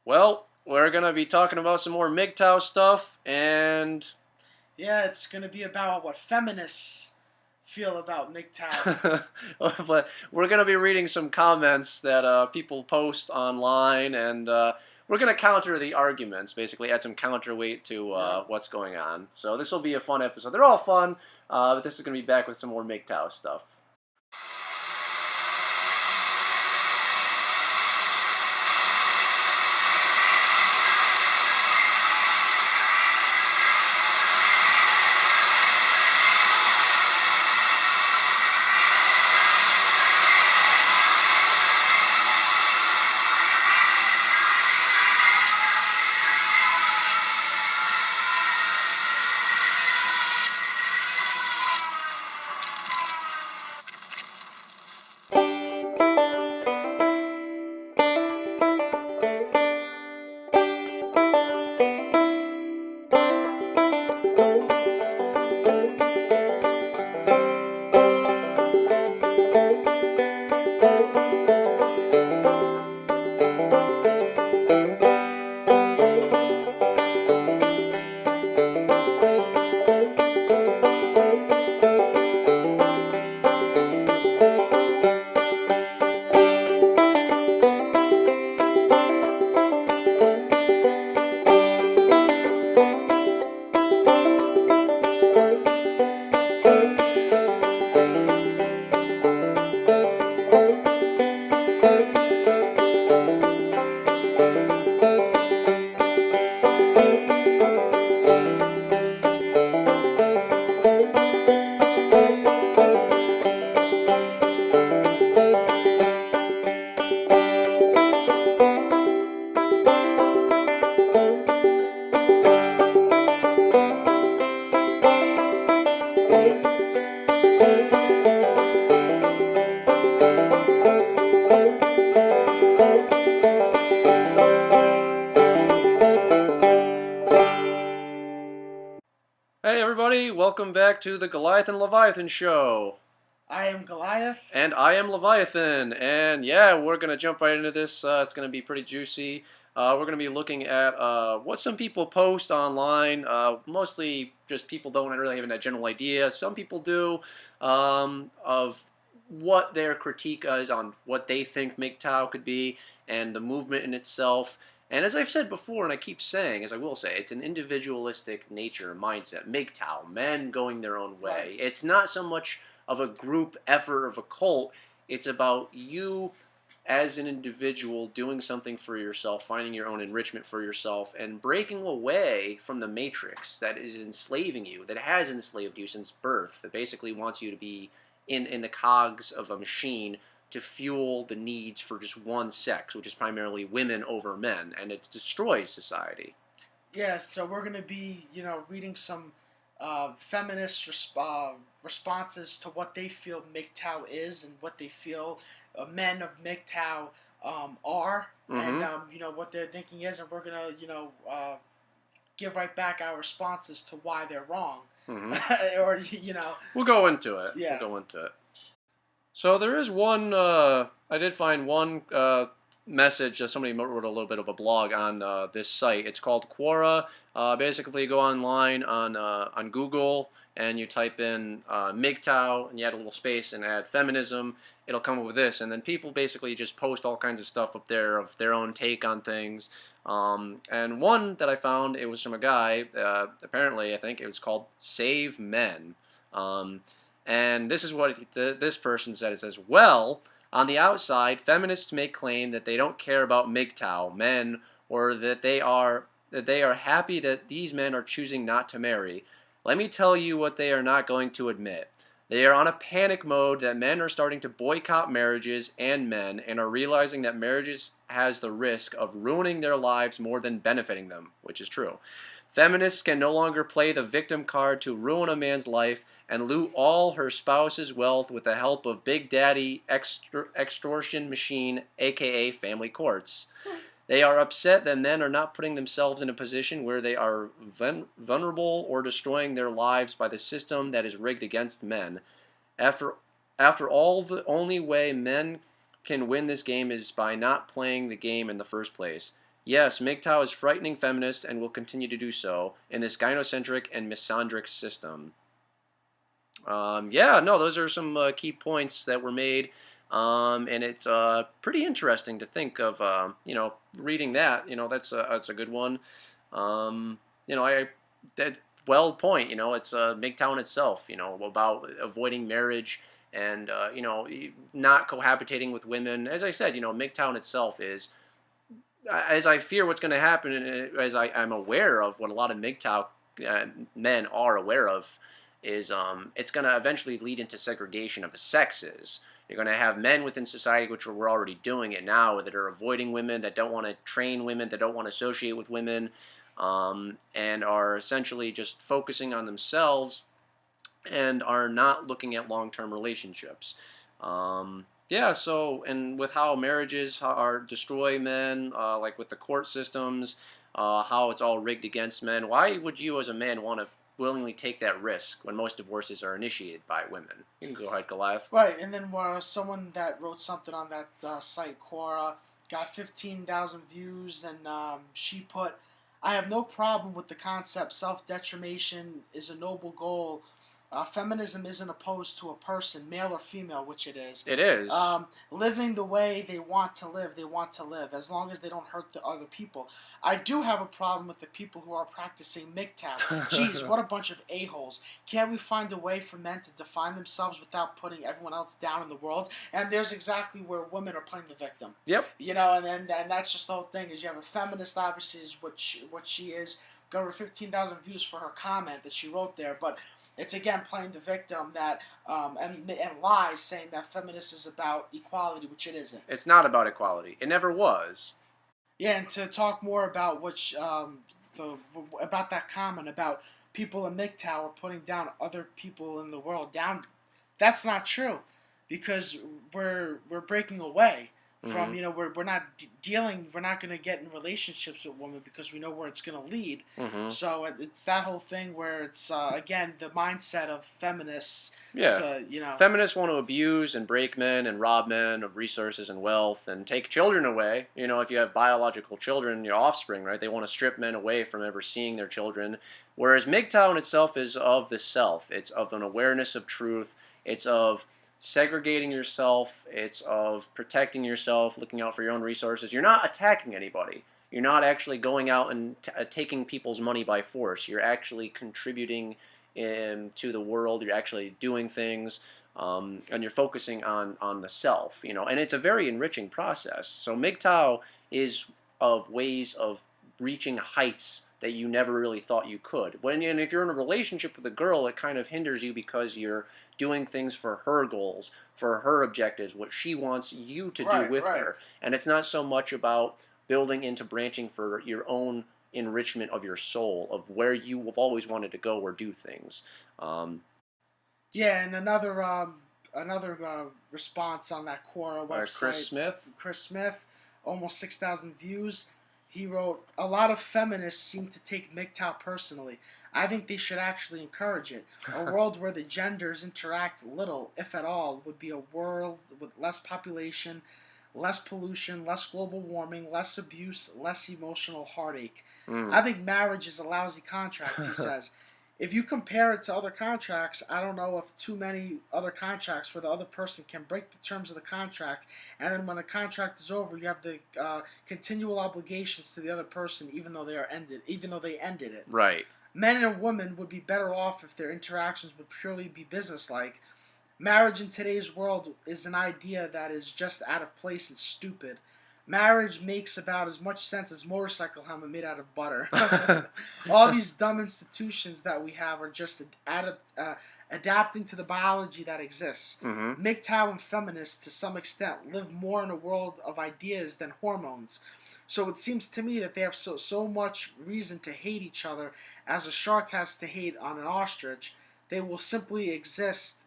Well, we're going to be talking about some more MGTOW stuff, and Yeah, it's going to be about what feminists feel about MGTOW. but we're going to be reading some comments that people post online, and we're going to counter the arguments, basically add some counterweight to Yeah. what's going on. So this will be a fun episode. They're all fun, but this is going to be back with some more MGTOW stuff. Hey everybody, welcome back to the Goliath and Leviathan show. I am Goliath. And I am Leviathan, and yeah, we're going to jump right into this. It's going to be pretty juicy. We're going to be looking at what some people post online. Mostly just people don't really have a general idea. Some people do, of what their critique is on what they think MGTOW could be and the movement in itself. And as I've said before, and I keep saying, as I will say, it's an individualistic nature mindset. MGTOW, men going their own way. Right. It's not so much of a group effort of a cult. It's about you as an individual doing something for yourself, finding your own enrichment for yourself, and breaking away from the matrix that is enslaving you, that has enslaved you since birth, that basically wants you to be in the cogs of a machine to fuel the needs for just one sex, which is primarily women over men, and it destroys society. Yeah, so we're going to be, reading some feminist responses to what they feel MGTOW is and what they feel men of MGTOW are, and what their thinking is, and we're going to, give right back our responses to why they're wrong. Or, We'll go into it. Yeah. We'll go into it. So there is one, I did find one message that somebody wrote a little bit of a blog on this site. It's called Quora. Basically, you go online on Google and you type in MGTOW and you add a little space and add feminism. It'll come up with this, and then people basically just post all kinds of stuff up there of their own take on things. And one that I found, it was from a guy. Apparently, I think it was called "Save Men." And this is what this person said. It says, well, on the outside, feminists may claim that they don't care about MGTOW men, or that they are happy that these men are choosing not to marry. Let me tell you what they are not going to admit. They are on a panic mode that men are starting to boycott marriages and men, and are realizing that marriages has the risk of ruining their lives more than benefiting them, which is true. Feminists can no longer play the victim card to ruin a man's life and loot all her spouse's wealth with the help of Big Daddy extortion machine, aka family courts. They are upset that men are not putting themselves in a position where they are vulnerable or destroying their lives by the system that is rigged against men. After all, the only way men can win this game is by not playing the game in the first place. Yes, MGTOW is frightening feminists and will continue to do so in this gynocentric and misandric system. Yeah, no, those are some key points that were made, and it's pretty interesting to think of. Reading that, that's a good one. I that well point. It's MGTOW itself. About avoiding marriage and not cohabitating with women. As I said, MGTOW itself is, as I fear what's going to happen, and as I'm aware of what a lot of MGTOW men are aware of, is it's going to eventually lead into segregation of the sexes. You're going to have men within society, which we're already doing it now, that are avoiding women, that don't want to train women, that don't want to associate with women, and are essentially just focusing on themselves and are not looking at long-term relationships. Yeah, so, and with how marriages are destroy men, like with the court systems, how it's all rigged against men, why would you as a man want to willingly take that risk when most divorces are initiated by women? You can go ahead, Goliath. Right, and then someone that wrote something on that site, Quora, got 15,000 views, and she put, I have no problem with the concept self-determination is a noble goal. Feminism isn't opposed to a person, male or female, which it is. It is. Living the way they want to live, as long as they don't hurt the other people. I do have a problem with the people who are practicing MGTOW. Geez, what a bunch of a-holes. Can't we find a way for men to define themselves without putting everyone else down in the world? And there's exactly where women are playing the victim. Yep. And that's just the whole thing, is you have a feminist, obviously, is what she is. Got over 15,000 views for her comment that she wrote there, but it's again playing the victim that and lies, saying that feminist is about equality, which it isn't. It's not about equality. It never was. Yeah, and to talk more about about that comment about people in MGTOW are putting down other people in the world down, that's not true, because we're breaking away from we're not we're not going to get in relationships with women because we know where it's going to lead. So it's that whole thing where it's again the mindset of feminists. Yeah. Feminists want to abuse and break men and rob men of resources and wealth and take children away. If you have biological children, your offspring, right? They want to strip men away from ever seeing their children. Whereas MGTOW in itself is of the self. It's of an awareness of truth. It's of segregating yourself. It's of protecting yourself, looking out for your own resources. You're not attacking anybody. You're not actually going out and taking people's money by force. You're actually contributing to the world. You're actually doing things, and you're focusing on the self. And it's a very enriching process. So MGTOW is of ways of reaching heights that you never really thought you could. And if you're in a relationship with a girl, it kind of hinders you because you're doing things for her goals, for her objectives, what she wants you to do with her. And it's not so much about building into branching for your own enrichment of your soul, of where you have always wanted to go or do things. Yeah, and another response on that Quora website. Chris Smith, almost 6,000 views. He wrote, a lot of feminists seem to take MGTOW personally. I think they should actually encourage it. A world where the genders interact little, if at all, would be a world with less population, less pollution, less global warming, less abuse, less emotional heartache. I think marriage is a lousy contract, he says. If you compare it to other contracts, I don't know of too many other contracts where the other person can break the terms of the contract, and then when the contract is over, you have the continual obligations to the other person, even though they ended it. Right. Men and women would be better off if their interactions would purely be businesslike. Marriage in today's world is an idea that is just out of place and stupid. Marriage makes about as much sense as motorcycle helmet made out of butter. All these dumb institutions that we have are just adapting to the biology that exists. MGTOW and feminists, to some extent, live more in a world of ideas than hormones. So it seems to me that they have so much reason to hate each other as a shark has to hate on an ostrich. They will simply exist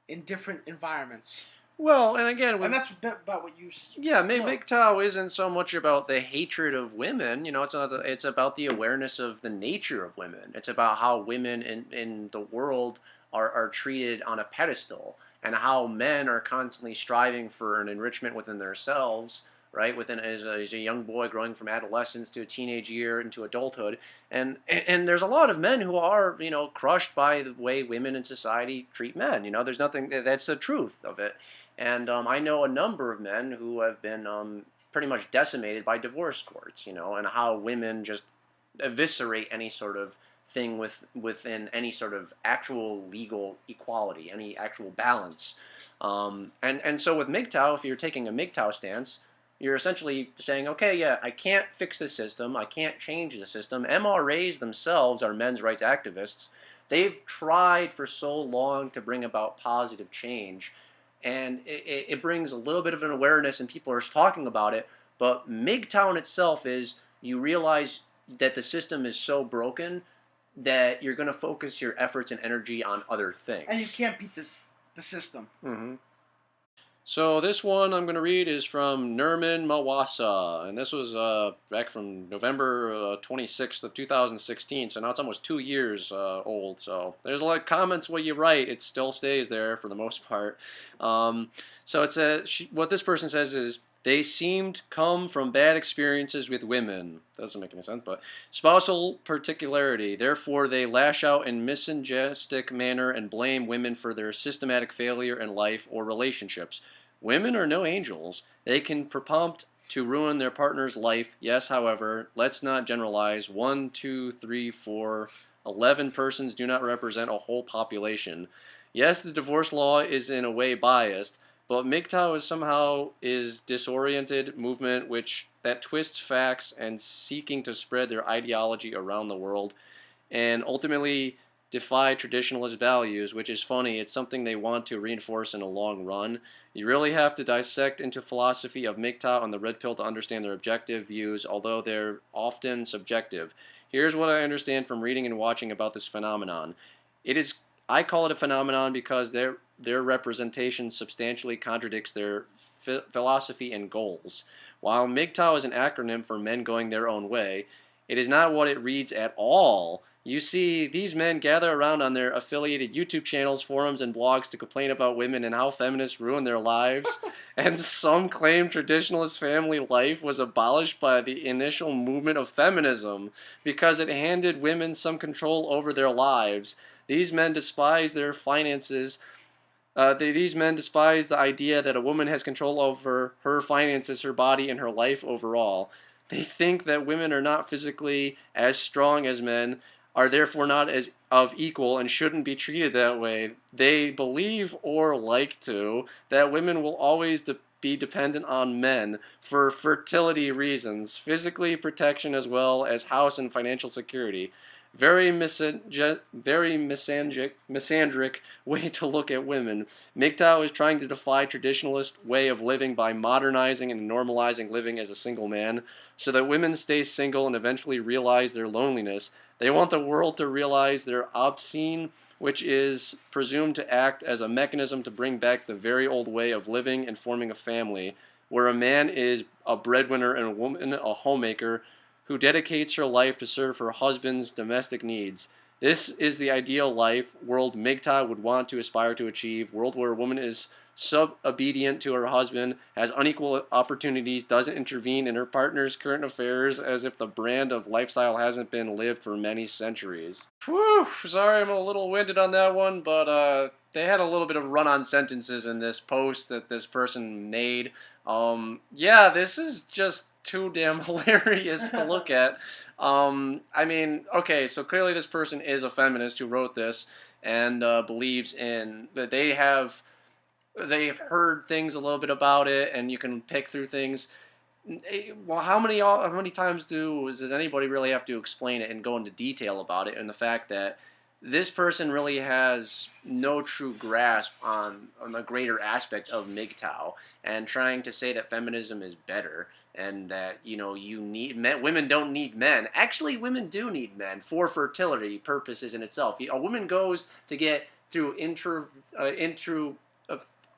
in different environments. Well, and again, and that's a bit about what you. Yeah, MGTOW isn't so much about the hatred of women. It's about the awareness of the nature of women. It's about how women in the world are treated on a pedestal, and how men are constantly striving for an enrichment within themselves, right? Within as a young boy growing from adolescence to a teenage year into adulthood, and there's a lot of men who are crushed by the way women in society treat men. There's nothing that's the truth of it, and I know a number of men who have been pretty much decimated by divorce courts, and how women just eviscerate any sort of thing within any sort of actual legal equality, any actual balance. And so with MGTOW, if you're taking a MGTOW stance, you're essentially saying, okay, yeah, I can't fix the system, I can't change the system. MRAs themselves are men's rights activists. They've tried for so long to bring about positive change, and it brings a little bit of an awareness, and people are talking about it. But MGTOW itself is, you realize that the system is so broken that you're going to focus your efforts and energy on other things. And you can't beat the system. Mm-hmm. So this one I'm going to read is from Nurman Mawasa, and this was back from November 26th of 2016, so now it's almost 2 years old. So there's a lot of comments what you write, it still stays there for the most part. So what this person says is, they seemed come from bad experiences with women. Doesn't make any sense, but spousal particularity. Therefore, they lash out in misogynistic manner and blame women for their systematic failure in life or relationships. Women are no angels. They can prompt to ruin their partner's life. Yes, however, let's not generalize. 1, 2, 3, 4, 11 persons do not represent a whole population. Yes, the divorce law is in a way biased, but MGTOW is disoriented movement that twists facts and seeking to spread their ideology around the world, and ultimately defy traditionalist values, which is funny. It's something they want to reinforce in a long run. You really have to dissect into philosophy of MGTOW and the Red Pill to understand their objective views, although they're often subjective. Here's what I understand from reading and watching about this phenomenon. I call it a phenomenon because their representation substantially contradicts their philosophy and goals. While MGTOW is an acronym for men going their own way, it is not what it reads at all. You see, these men gather around on their affiliated YouTube channels, forums, and blogs to complain about women and how feminists ruin their lives, and some claim traditionalist family life was abolished by the initial movement of feminism because it handed women some control over their lives. These men despise their finances. These men despise the idea that a woman has control over her finances, her body, and her life overall. They think that women are not physically as strong as men, are therefore not as of equal, and shouldn't be treated that way. They believe, or like to, that women will always be dependent on men for fertility reasons, physically protection, as well as house and financial security. Very misandric way to look at women. MGTOW is trying to defy traditionalist way of living by modernizing and normalizing living as a single man, so that women stay single and eventually realize their loneliness. They want the world to realize they're obscene, which is presumed to act as a mechanism to bring back the very old way of living and forming a family, where a man is a breadwinner and a woman a homemaker, who dedicates her life to serve her husband's domestic needs. This is the ideal world MGTOW would want to aspire to achieve, world where a woman is subobedient to her husband, has unequal opportunities, doesn't intervene in her partner's current affairs as if the brand of lifestyle hasn't been lived for many centuries. Whew, sorry I'm a little winded on that one, but they had a little bit of run-on sentences in this post that this person made. Yeah, this is just too damn hilarious to look at. I mean, okay, so clearly this person is a feminist who wrote this and believes in that they've heard things a little bit about it, and you can pick through things. Well, how many times does anybody really have to explain it and go into detail about it? And the fact that this person really has no true grasp on the greater aspect of MGTOW, and trying to say that feminism is better and that you need men, women don't need men. Actually, women do need men for fertility purposes in itself. A woman goes to get through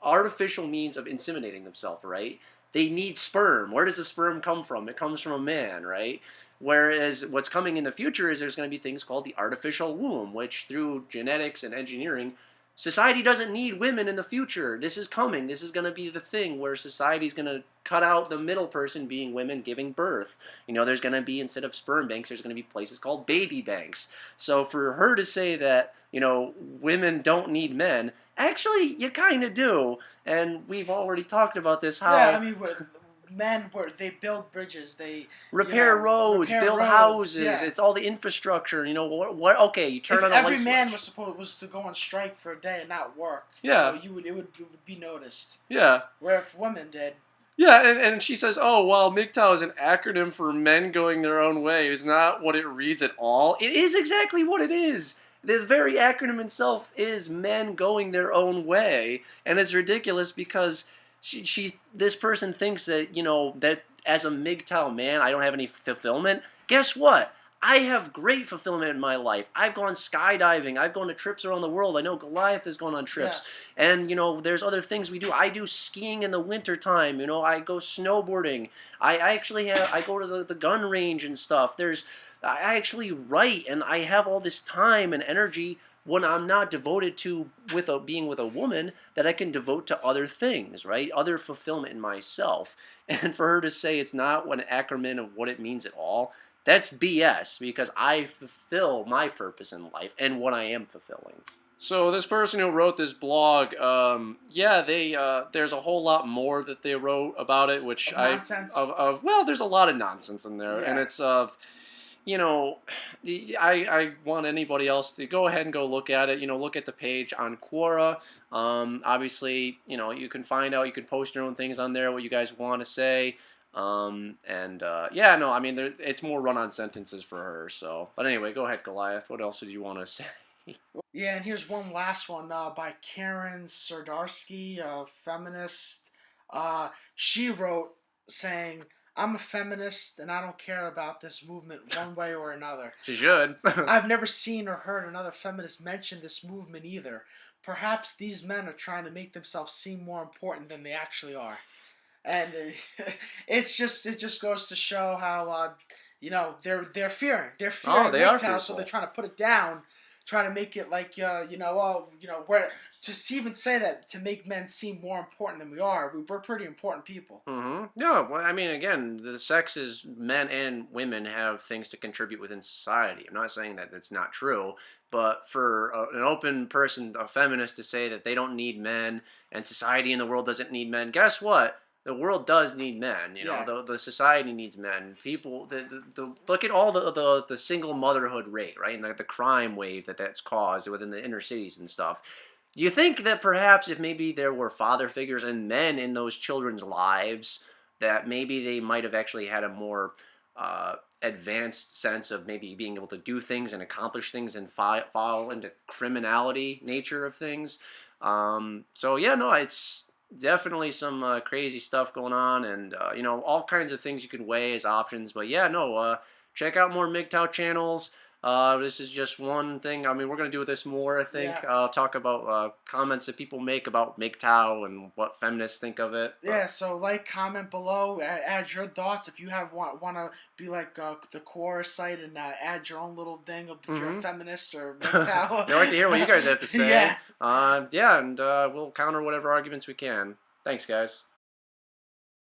artificial means of inseminating themselves, right? They need sperm. Where does the sperm come from? It comes from a man, right? Whereas what's coming in the future is there's going to be things called the artificial womb, which through genetics and engineering Society doesn't need women in the future. This is coming. This is going to be the thing where society's going to cut out the middle person being women giving birth. There's going to be, instead of sperm banks, there's going to be places called baby banks. So for her to say that, women don't need men, actually, you kind of do. And we've already talked about this, Yeah, I how mean, men were they build bridges, they repair roads, repair build roads. houses, Yeah, it's all the infrastructure. What okay, you turn if on a every light man switch. was to go on strike for a day and not work, Yeah, it would be noticed. yeah. Where if women did, Yeah, and she says, oh, well, MGTOW is an acronym for men going their own way. It's not what it reads at all. It is exactly what it is. The very acronym itself is men going their own way. And it's ridiculous because this person thinks that, that as a MGTOW man, I don't have any fulfillment. Guess what? I have great fulfillment in my life. I've gone skydiving. I've gone to trips around the world. I know Goliath has gone on trips. yes, And, there's other things we do. I do skiing in the wintertime. I go snowboarding. I actually I go to the gun range and stuff. I actually write, and I have all this time and energy when I'm not devoted to being with a woman that I can devote to other things, right? Other fulfillment in myself. And for her to say it's not an acronym of what it means at all, that's BS, because I fulfill my purpose in life and what I am fulfilling. So this person who wrote this blog, yeah, there's a whole lot more that they wrote about it, which of nonsense. well, there's a lot of nonsense in there, and Yeah, it's you know, I want anybody else to go ahead and go look at it. Look at the page on Quora. Obviously, you can find out, you can post your own things on there, what you guys want to say. And yeah, no, I mean, it's more run-on sentences for her. So, but anyway, go ahead, Goliath. What else did you want to say? yeah, and here's one last one by Karen Serdarsky, a feminist. She wrote saying, "I'm a feminist and I don't care about this movement one way or another. She should. I've never seen or heard another feminist mention this movement either. Perhaps these men are trying to make themselves seem more important than they actually are." And it just goes to show how they're Oh, fearing they are MGTOW, so they're fearful. trying to put it down, trying to make it like where just even say that to make men seem more important than we are. We're pretty important people. Mm-hmm. Yeah, well, I mean, again, the sexes, men and women, have things to contribute within society. I'm not saying that that's not true, but for an open person, a feminist, to say that they don't need men and society in the world doesn't need men, guess what? The world does need men. Yeah, The society needs men. People, look at all the single motherhood rate, right, and the crime wave that's caused within the inner cities and stuff. Do you think that perhaps if maybe there were father figures and men in those children's lives, that maybe they might have actually had a more advanced sense of maybe being able to do things and accomplish things and fall into criminality nature of things? So yeah, no, it's definitely some crazy stuff going on, and all kinds of things you can weigh as options. But yeah, no, check out more MGTOW channels. This is just one thing. I mean, we're going to do this more, I think. yeah, Talk about comments that people make about MGTOW and what feminists think of it. yeah. So like, comment below, add your thoughts if you want to be like the Quora site and add your own little thing if you're a Mhm. feminist or They MGTOW. like to hear what you guys have to say. Yeah. Yeah, and we'll counter whatever arguments we can. Thanks, guys.